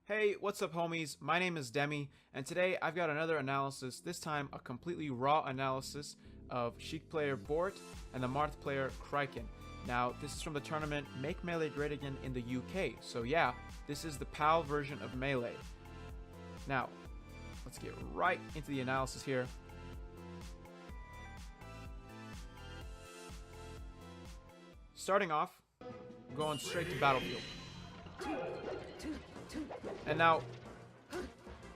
Hey, what's up homies? My name is Demi, and today I've got another analysis, this time a completely raw analysis of Sheik player Bort and the Marth player Kriken. Now, this is from the tournament Make Melee Great Again in the UK, so yeah, this is the PAL version of Melee. Now, let's get right into the analysis here. Starting off, going straight to Battlefield. And now,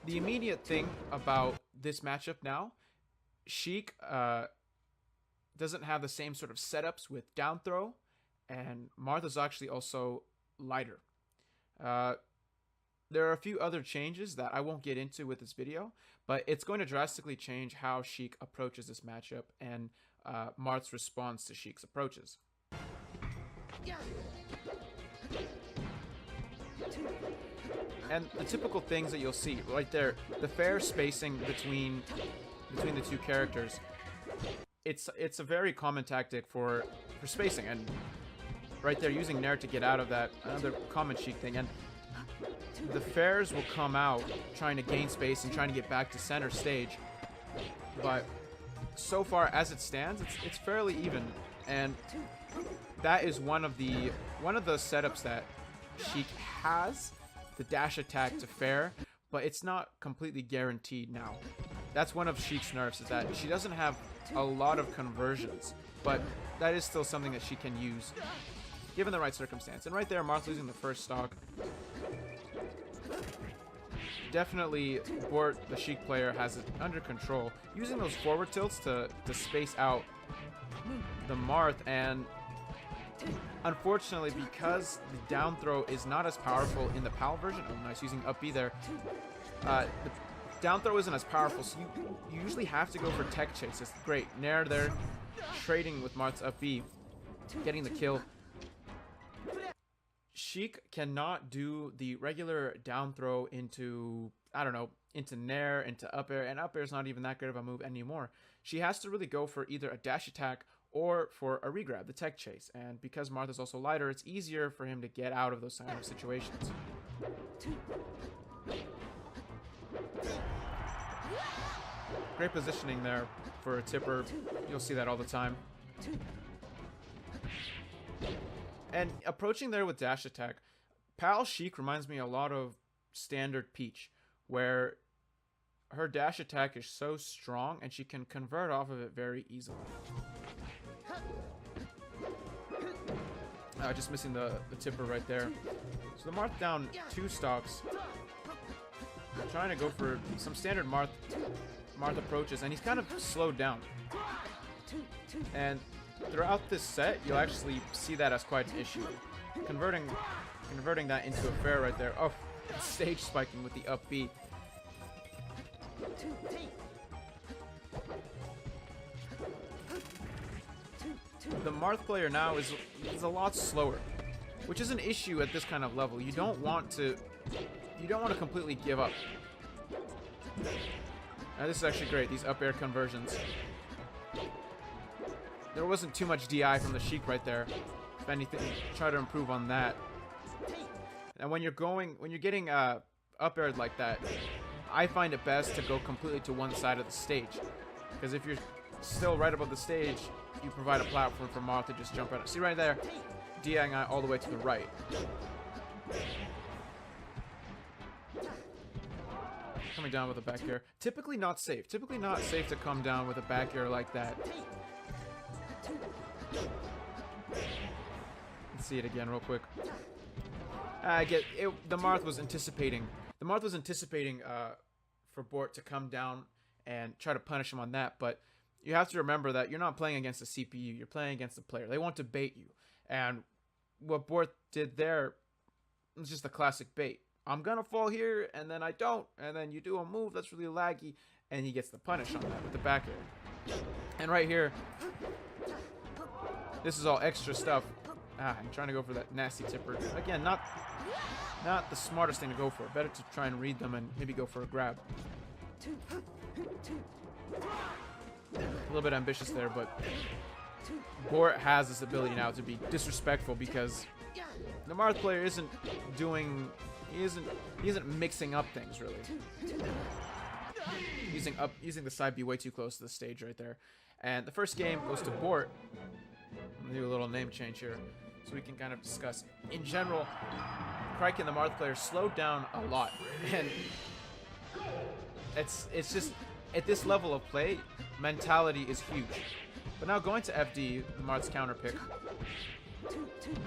the immediate thing about this matchup now, Sheik doesn't have the same sort of setups with down throw, and Marth is actually also lighter. There are a few other changes that I won't get into with this video, but it's going to drastically change how Sheik approaches this matchup and Marth's response to Sheik's approaches. And the typical things that you'll see right there, the fair spacing between the two characters, it's a very common tactic for spacing, and right there using Nair to get out of that, another common Sheik thing, and the fairs will come out trying to gain space and trying to get back to center stage, but so far as it stands, it's fairly even, and that is one of the setups that Sheik has, the dash attack to fair, but it's not completely guaranteed now. That's one of Sheik's nerfs, is that she doesn't have a lot of conversions, but that is still something that she can use given the right circumstance. And right there, Marth losing the first stock. Definitely, Bort, the Sheik player, has it under control, using those forward tilts to space out the Marth, and unfortunately, because the down throw is not as powerful in the PAL version, oh nice, using up B there, the down throw isn't as powerful, so you usually have to go for tech chase. It's great. Nair there, trading with Marth's up B, getting the kill. Sheik cannot do the regular down throw into, I don't know, into Nair, into up air, and up air is not even that good of a move anymore. She has to really go for either a dash attack or for a regrab, the tech chase. And because Marth is also lighter, it's easier for him to get out of those kind of situations. Great positioning there for a tipper. You'll see that all the time. And approaching there with dash attack, PAL Sheik reminds me a lot of standard Peach, where her dash attack is so strong and she can convert off of it very easily. Just missing the tipper right there. So the Marth down 2 stocks. Trying to go for some standard Marth approaches, and he's kind of slowed down. And throughout this set, you'll actually see that as quite an issue. Converting that into a fair right there. Oh, stage spiking with the up B. The Marth player now is a lot slower, which is an issue at this kind of level. You don't want to completely give up. Now this is actually great, these up air conversions. There wasn't too much DI from the Sheik right there. If anything, try to improve on that. And when you're getting up aired like that, I find it best to go completely to one side of the stage, because if you're still right above the stage, you provide a platform for Marth to just jump out. See right there, DIing all the way to the right. Coming down with a back air. Typically not safe. Typically not safe to come down with a back air like that. Let's see it again real quick. I get it. The Marth was anticipating. The Marth was anticipating for Bort to come down and try to punish him on that, but you have to remember that you're not playing against a CPU. You're playing against a player. They want to bait you. And what Bort did there was just a classic bait. I'm going to fall here, and then I don't. And then you do a move that's really laggy, and he gets the punish on that with the back air. And right here, this is all extra stuff. I'm trying to go for that nasty tipper. Again, not the smartest thing to go for. Better to try and read them and maybe go for a grab. A little bit ambitious there, but Bort has this ability now to be disrespectful because the Marth player isn't doing He isn't mixing up things really. Using the side B way too close to the stage right there. And the first game goes to Bort. I'm gonna do a little name change here so we can kind of discuss. In general, Kriken, the Marth player, slowed down a lot, and it's just at this level of play, mentality is huge. But now going to FD, the Marth's counter pick,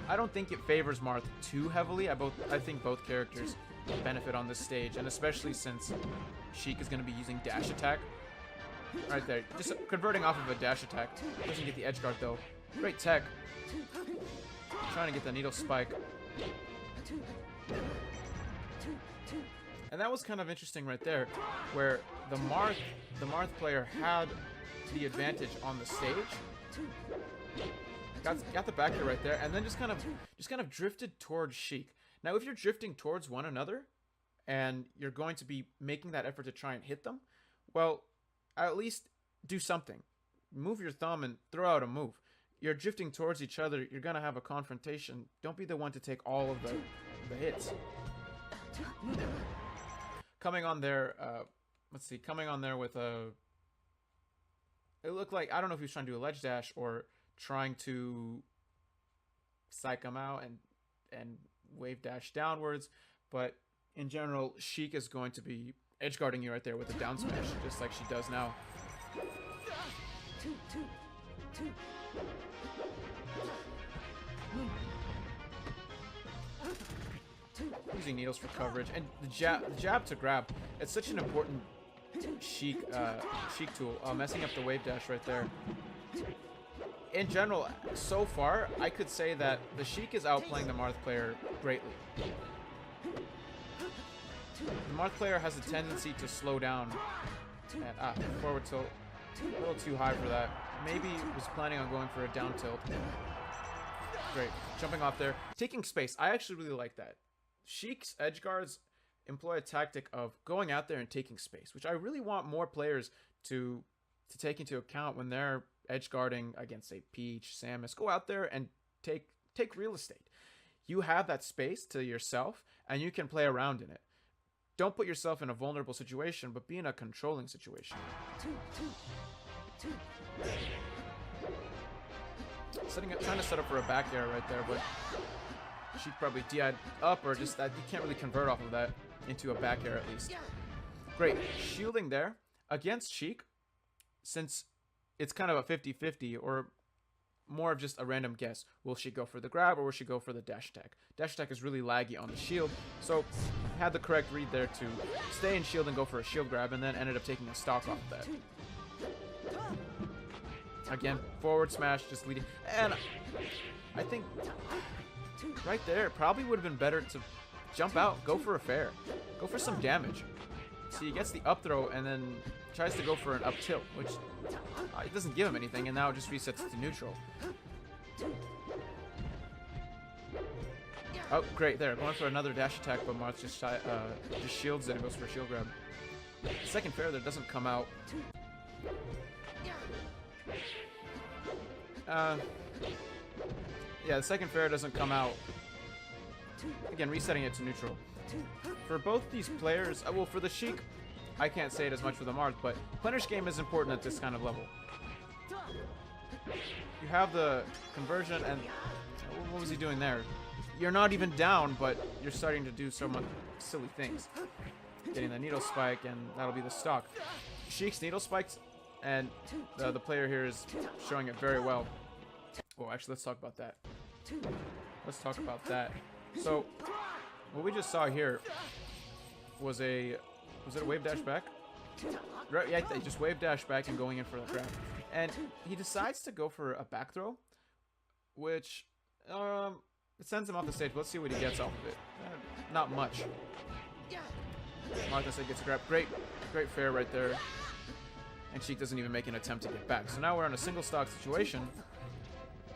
I don't think it favors Marth too heavily. I think both characters benefit on this stage, and especially since Sheik is going to be using dash attack right there, just converting off of a dash attack. Doesn't get the edge guard though. Great tech. Trying to get the needle spike. And that was kind of interesting right there, where the Marth player had the advantage on the stage. Got the back here right there, and then just kind of drifted towards Sheik. Now, if you're drifting towards one another, and you're going to be making that effort to try and hit them, well, at least do something. Move your thumb and throw out a move. You're drifting towards each other, you're gonna have a confrontation. Don't be the one to take all of the hits. Coming on there, let's see, coming on there with a... It looked like, I don't know if he was trying to do a ledge dash or trying to psych him out and wave dash downwards, but in general, Sheik is going to be edge guarding you right there with a down smash, just like she does now. Using needles for coverage, and the jab to grab. It's such an important Sheik tool. Messing up the wave dash right there. In general, so far, I could say that the Sheik is outplaying the Marth player greatly. The Marth player has a tendency to slow down. And, forward tilt. A little too high for that. Maybe was planning on going for a down tilt. Great. Jumping off there. Taking space. I actually really like that. Sheik's edge guards employ a tactic of going out there and taking space, which I really want more players to take into account when they're edge guarding against, say, Peach, Samus. Go out there and take real estate. You have that space to yourself, and you can play around in it. Don't put yourself in a vulnerable situation, but be in a controlling situation. Trying to set up for a back air right there, but she probably DI'd up, or just that you can't really convert off of that into a back air at least. Great. Shielding there against Sheik, since it's kind of a 50-50 or more of just a random guess. Will she go for the grab or will she go for the dash attack? Dash attack is really laggy on the shield, so had the correct read there to stay in shield and go for a shield grab, and then ended up taking a stock off of that. Again, forward smash, just leading. And I think right there, it probably would have been better to jump out, go for a fair. Go for some damage. See, he gets the up throw and then tries to go for an up tilt, which it doesn't give him anything, and now it just resets to neutral. Oh, great, there. Going for another dash attack, but Marth just shields it and goes for a shield grab. Second fair there doesn't come out. Yeah, the second fair doesn't come out. Again, resetting it to neutral. For both these players, well, for the Sheik, I can't say it as much for the Marth, but punish game is important at this kind of level. You have the conversion, and what was he doing there? You're not even down, but you're starting to do so much silly things. Getting the needle spike, and that'll be the stock. Sheik's needle spikes, and the player here is showing it very well. Well, actually, let's talk about that. Let's talk about that. So, what we just saw here was it a wave dash back? Right, yeah, he just wave dash back and going in for the grab. And he decides to go for a back throw, which it sends him off the stage. Let's see what he gets off of it. Not much. Marth said gets a grab. Great fair right there. And Sheik doesn't even make an attempt to get back. So now we're in a single stock situation.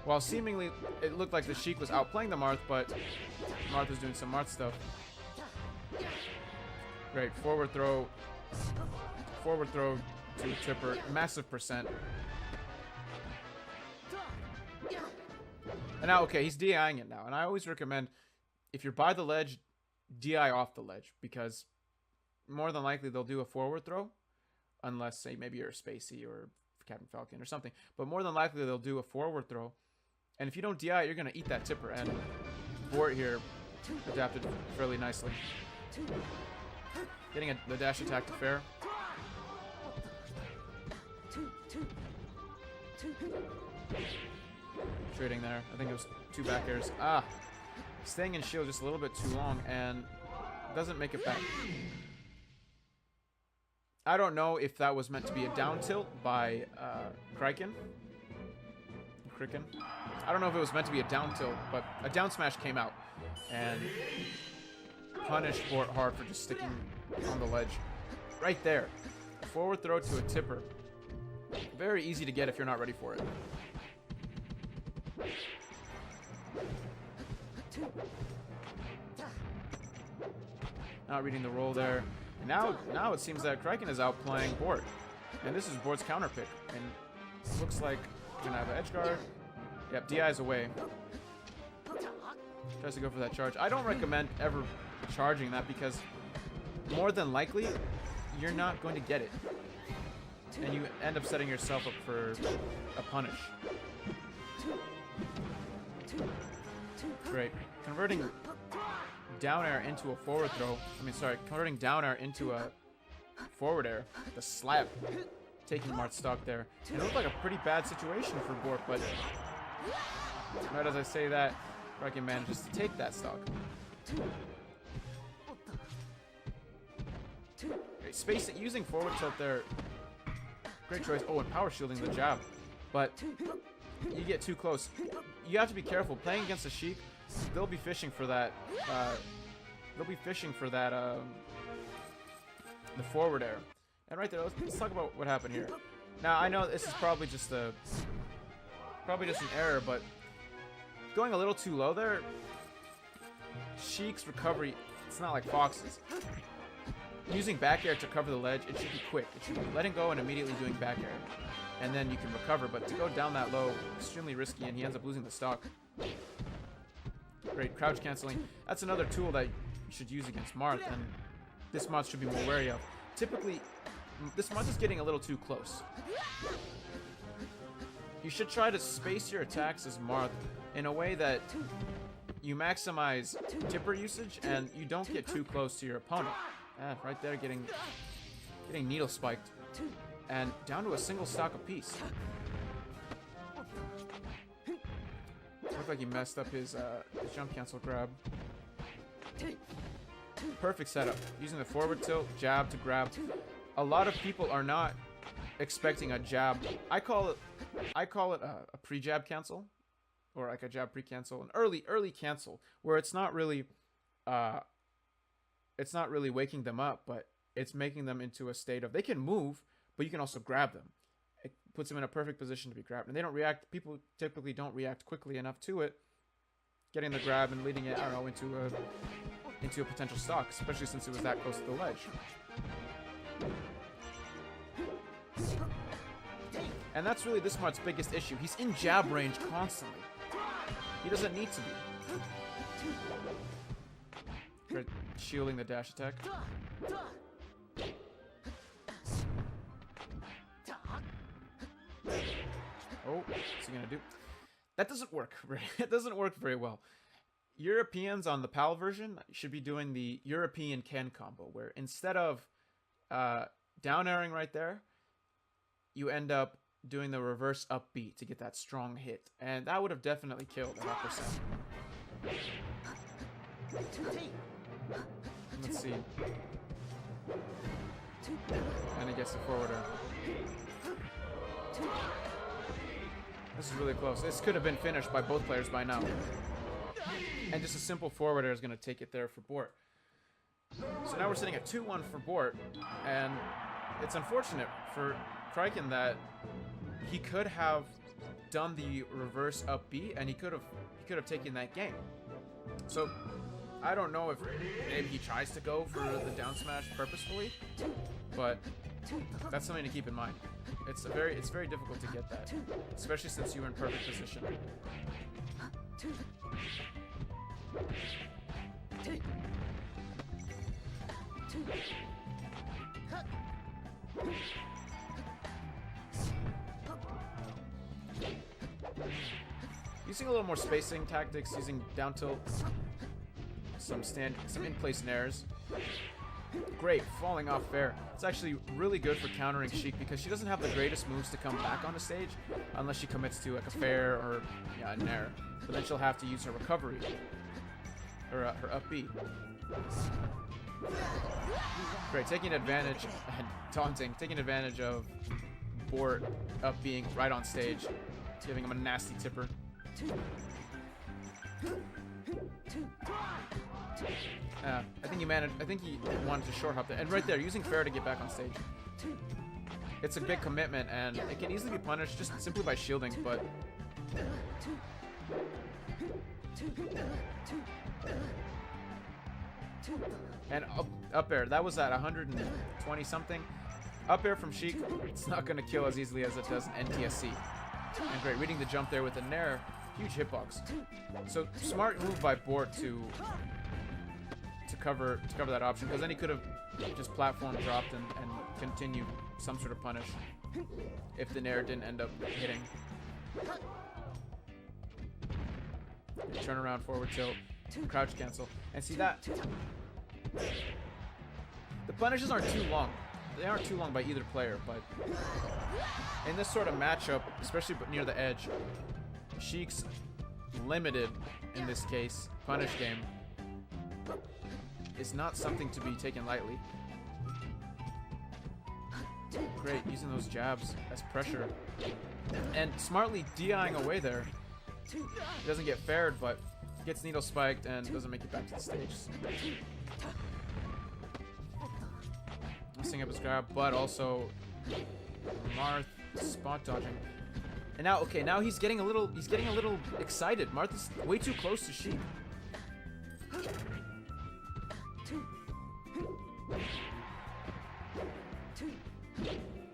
While seemingly it looked like the Sheik was outplaying the Marth, but Marth was doing some Marth stuff. Great, forward throw to the tripper, massive percent. And now, okay, he's DIing it now, and I always recommend, if you're by the ledge, DI off the ledge, because more than likely they'll do a forward throw, unless, say, maybe you're a Spacey or Captain Falcon or something. But more than likely they'll do a forward throw, and if you don't DI, you're gonna eat that tipper. And Bort here adapted fairly nicely, getting the dash attack to fair. Trading there. I think it was 2 back airs. Staying in shield just a little bit too long and doesn't make it back. I don't know if that was meant to be a down tilt by Kriken. I don't know if it was meant to be a down tilt, but a down smash came out and punished Bort hard for just sticking on the ledge. Right there. A forward throw to a tipper. Very easy to get if you're not ready for it. Not reading the roll there. And now it seems that Kriken is outplaying Bort. And this is Bort's counter pick. And it looks like he's gonna have an edge guard. Yep, DI's away. Tries to go for that charge. I don't recommend ever charging that, because more than likely you're not going to get it. And you end up setting yourself up for a punish. Great. Converting down air into a forward throw. Converting down air into a forward air. The slap. Taking Marth's stock there. And it looked like a pretty bad situation for Bort, but right as I say that, Kriken manages to take that stock. Great space it, using forward tilt there. Great choice. Oh, and power shielding the jab. But you get too close. You have to be careful. Playing against a Sheik, they'll be fishing for that. The forward air. And right there, let's talk about what happened here. Now, I know this is probably just an error, but going a little too low there. Sheik's recovery, it's not like Fox's. Using back air to cover the ledge, it should be quick. It should be letting go and immediately doing back air. And then you can recover, but to go down that low, extremely risky, and he ends up losing the stock. Great, crouch canceling. That's another tool that you should use against Marth, and this Marth should be more wary of. Typically, this Marth is getting a little too close. You should try to space your attacks as Marth in a way that you maximize tipper usage and you don't get too close to your opponent. Right there, getting needle spiked, and down to a single stock apiece. Looked like he messed up his jump cancel grab. Perfect setup. Using the forward tilt, jab to grab. A lot of people are not expecting a jab. I call it a pre-jab cancel, or like a jab pre-cancel, an early cancel, where it's not really waking them up, but it's making them into a state of they can move, but you can also grab them. It puts them in a perfect position to be grabbed, and they don't react. People typically don't react quickly enough to it, getting the grab and leading it, I don't know, into a potential stock, especially since it was that close to the ledge. And that's really this Marth's biggest issue. He's in jab range constantly. He doesn't need to be. Great. Shielding the dash attack. Oh, what's he gonna do? That doesn't work. It doesn't work very well. Europeans on the PAL version should be doing the European Ken combo, where instead of down airing right there, you end up doing the reverse up B to get that strong hit, and that would have definitely killed at that percent. Let's see. And he gets the forwarder. This is really close. This could have been finished by both players by now. And just a simple forwarder is going to take it there for Bort. So now we're sitting at 2-1 for Bort, and it's unfortunate for Kriken that he could have done the reverse up B, and he could have taken that game. So I don't know if maybe he tries to go for the down smash purposefully, but that's something to keep in mind. It's very difficult to get that, especially since you're in perfect position. Using a little more spacing tactics, using down tilt, some in-place nairs. Great, falling off fair. It's actually really good for countering Sheik because she doesn't have the greatest moves to come back on the stage unless she commits to like a fair or a nair. But then she'll have to use her recovery, or her up B. Great, taking advantage and taunting, taking advantage of Bort up being right on stage, giving him a nasty tipper. I think he managed. I think he wanted to short hop there, and right there, using fair to get back on stage. It's a big commitment, and it can easily be punished just simply by shielding. But and up air, that was at 120 something. Up air from Sheik, it's not going to kill as easily as it does in NTSC. And great, reading the jump there with a nair, huge hitbox. So smart move by Bort to cover that option, because then he could have just platform dropped and continued some sort of punish if the nair didn't end up hitting. Turn around, forward tilt, crouch cancel, and see that the punishes aren't too long. They aren't too long by either player, but in this sort of matchup, especially near the edge, Sheik's limited, in this case, punish game is not something to be taken lightly. Great, using those jabs as pressure. And smartly DIing away there. He doesn't get faired, but gets needle spiked and doesn't make it back to the stage. Messing up his grab, but also Marth spot dodging. And now, okay, now he's getting a little excited. Marth is way too close to Sheik.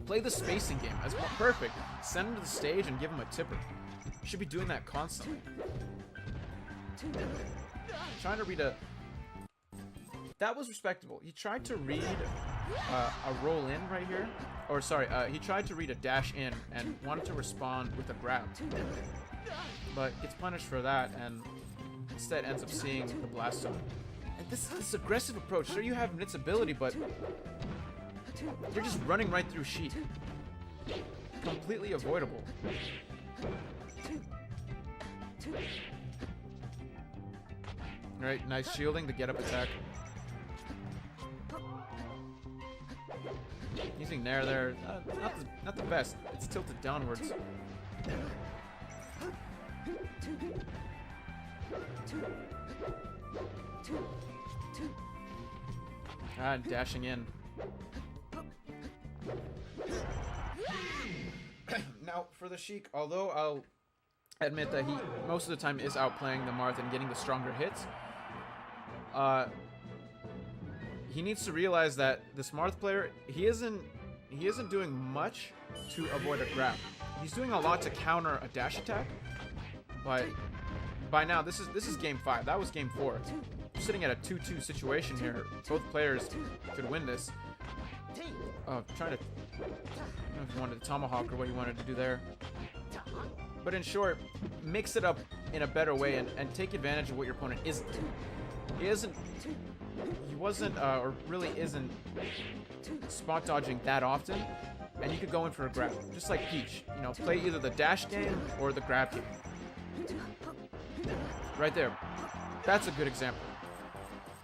Play the spacing game. That's perfect. Send him to the stage and give him a tipper. Should be doing that constantly. Trying to read a... That was respectable. He tried to read a roll in right here. Or sorry, he tried to read a dash in and wanted to respond with a grab. But gets punished for that and instead ends up seeing the blast zone. And this aggressive approach, sure you have its ability, but you're just running right through Sheik. Completely avoidable. Alright, nice shielding to get up attack. Using nair there, not the best. It's tilted downwards. And dashing in. Now, for the Sheik, although I'll admit that he most of the time is outplaying the Marth and getting the stronger hits, he needs to realize that this Marth player, he isn't doing much to avoid a grab. He's doing a lot to counter a dash attack, but by now this is game 5. That was game 4. We're sitting at a 2-2 situation here. Both players could win this. Oh, trying to... I don't know if you wanted to tomahawk or what you wanted to do there. But in short, mix it up in a better way and take advantage of what your opponent isn't. He wasn't, or really isn't, spot dodging that often, and you could go in for a grab. Just like Peach. You know, play either the dash game or the grab game. Right there. That's a good example.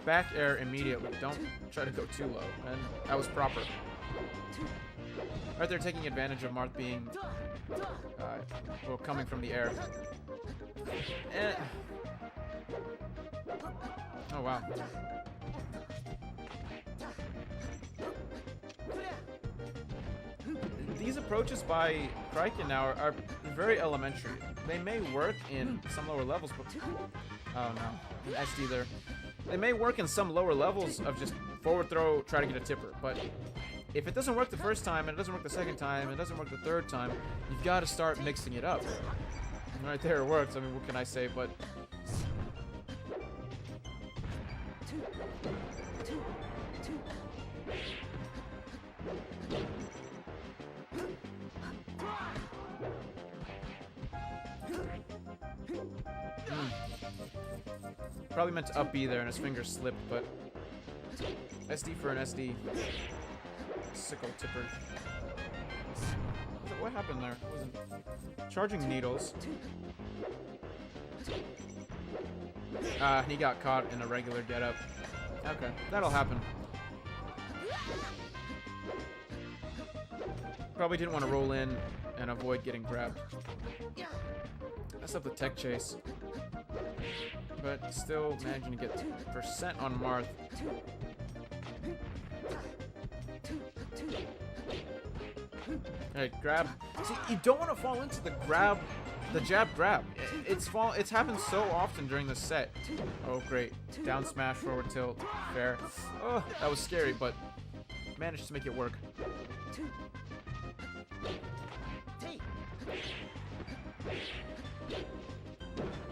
Back air immediately. Don't try to go too low. And that was proper. Right there, taking advantage of Marth being, well, coming from the air. Oh, wow. These approaches by Kriken now are very elementary. They may work in some lower levels, but... Oh, no. SD there. They may work in some lower levels of just forward throw, try to get a tipper, but if it doesn't work the first time, and it doesn't work the second time, and it doesn't work the third time, you've got to start mixing it up. And right there it works. I mean, what can I say, but... Probably meant to up B there and his finger slipped, but SD for an SD. Sickle tipper. What happened there? Wasn't charging needles. He got caught in a regular get-up. Okay, that'll happen. Probably didn't want to roll in and avoid getting grabbed. Messed up the tech chase. But still managing to get percent on Marth. Alright, grab. See, you don't want to fall into the grab, the jab grab. It's happened so often during the set. Oh, great. Down smash, forward tilt. Fair. Oh, that was scary, but managed to make it work.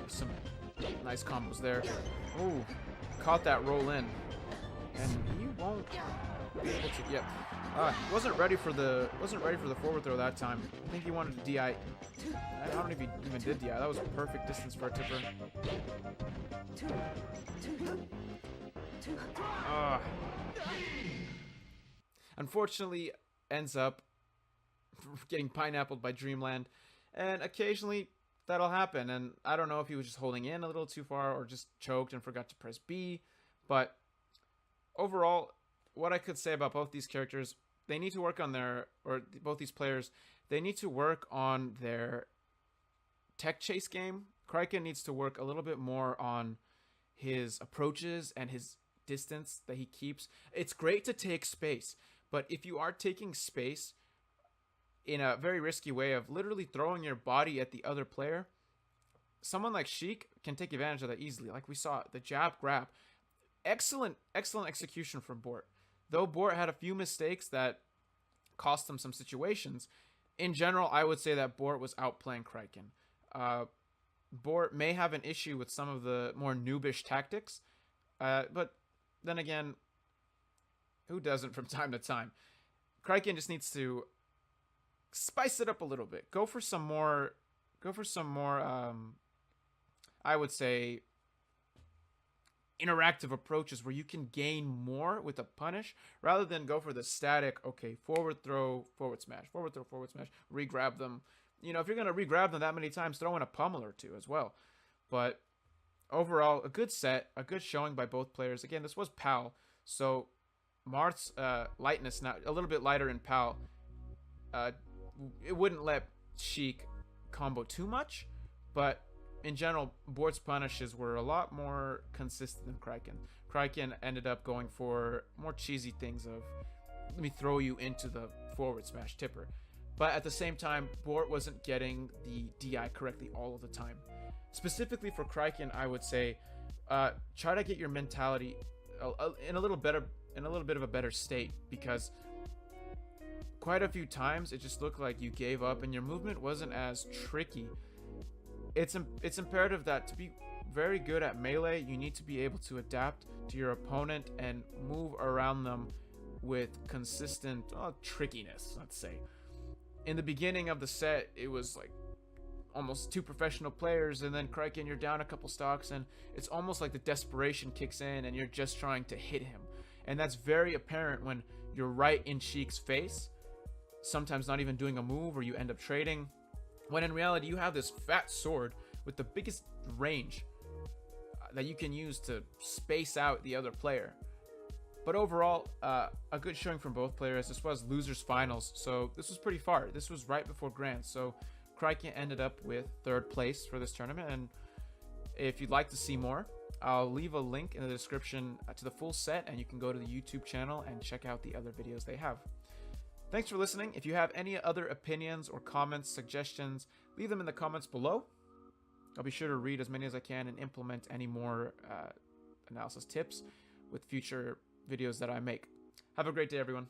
Some nice combos there. Ooh, caught that roll in. And he won't be able to, yeah. Wasn't ready for the forward throw that time. I think he wanted to DI. I don't know if he even did DI. That was a perfect distance for a tipper. Unfortunately, ends up getting pineappled by Dreamland, and occasionally that'll happen. And I don't know if he was just holding in a little too far or just choked and forgot to press B, but overall, what I could say about both these characters, they need to work on both these players, they need to work on their tech chase game. Kriken needs to work a little bit more on his approaches and his distance that he keeps. It's great to take space, but if you are taking space in a very risky way of literally throwing your body at the other player, someone like Sheik can take advantage of that easily. Like we saw, the jab grab. Excellent execution from Bort. Though Bort had a few mistakes that cost him some situations, in general, I would say that Bort was outplaying Kriken. Bort may have an issue with some of the more noobish tactics, but then again, who doesn't from time to time? Kriken just needs to spice it up a little bit. Go for some more, I would say, interactive approaches where you can gain more with a punish rather than go for the static, okay, forward throw, forward smash, forward throw, forward smash, re-grab them. You know, if you're going to re-grab them that many times, throw in a pummel or two as well. But overall, a good set, a good showing by both players. Again, this was PAL, so Marth's lightness, now a little bit lighter in PAL, it wouldn't let Sheik combo too much, but in general, Bort's punishes were a lot more consistent than Kriken. Kriken ended up going for more cheesy things of, let me throw you into the forward smash tipper. But at the same time, Bort wasn't getting the DI correctly all of the time. Specifically for Kriken, I would say, try to get your mentality in a little bit of a better state, because quite a few times it just looked like you gave up and your movement wasn't as tricky. It's imperative that to be very good at melee, you need to be able to adapt to your opponent and move around them with consistent trickiness, let's say. In the beginning of the set, it was like almost two professional players, and then Kriken, you're down a couple stocks, and it's almost like the desperation kicks in and you're just trying to hit him. And that's very apparent when you're right in Sheik's face, sometimes not even doing a move, or you end up trading. When in reality, you have this fat sword with the biggest range that you can use to space out the other player. But overall, a good showing from both players. This was losers finals, so this was pretty far. This was right before Grand, so Kriken ended up with 3rd place for this tournament. And if you'd like to see more, I'll leave a link in the description to the full set, and you can go to the YouTube channel and check out the other videos they have. Thanks for listening. If you have any other opinions or comments, suggestions, leave them in the comments below. I'll be sure to read as many as I can and implement any more analysis tips with future videos that I make. Have a great day, everyone.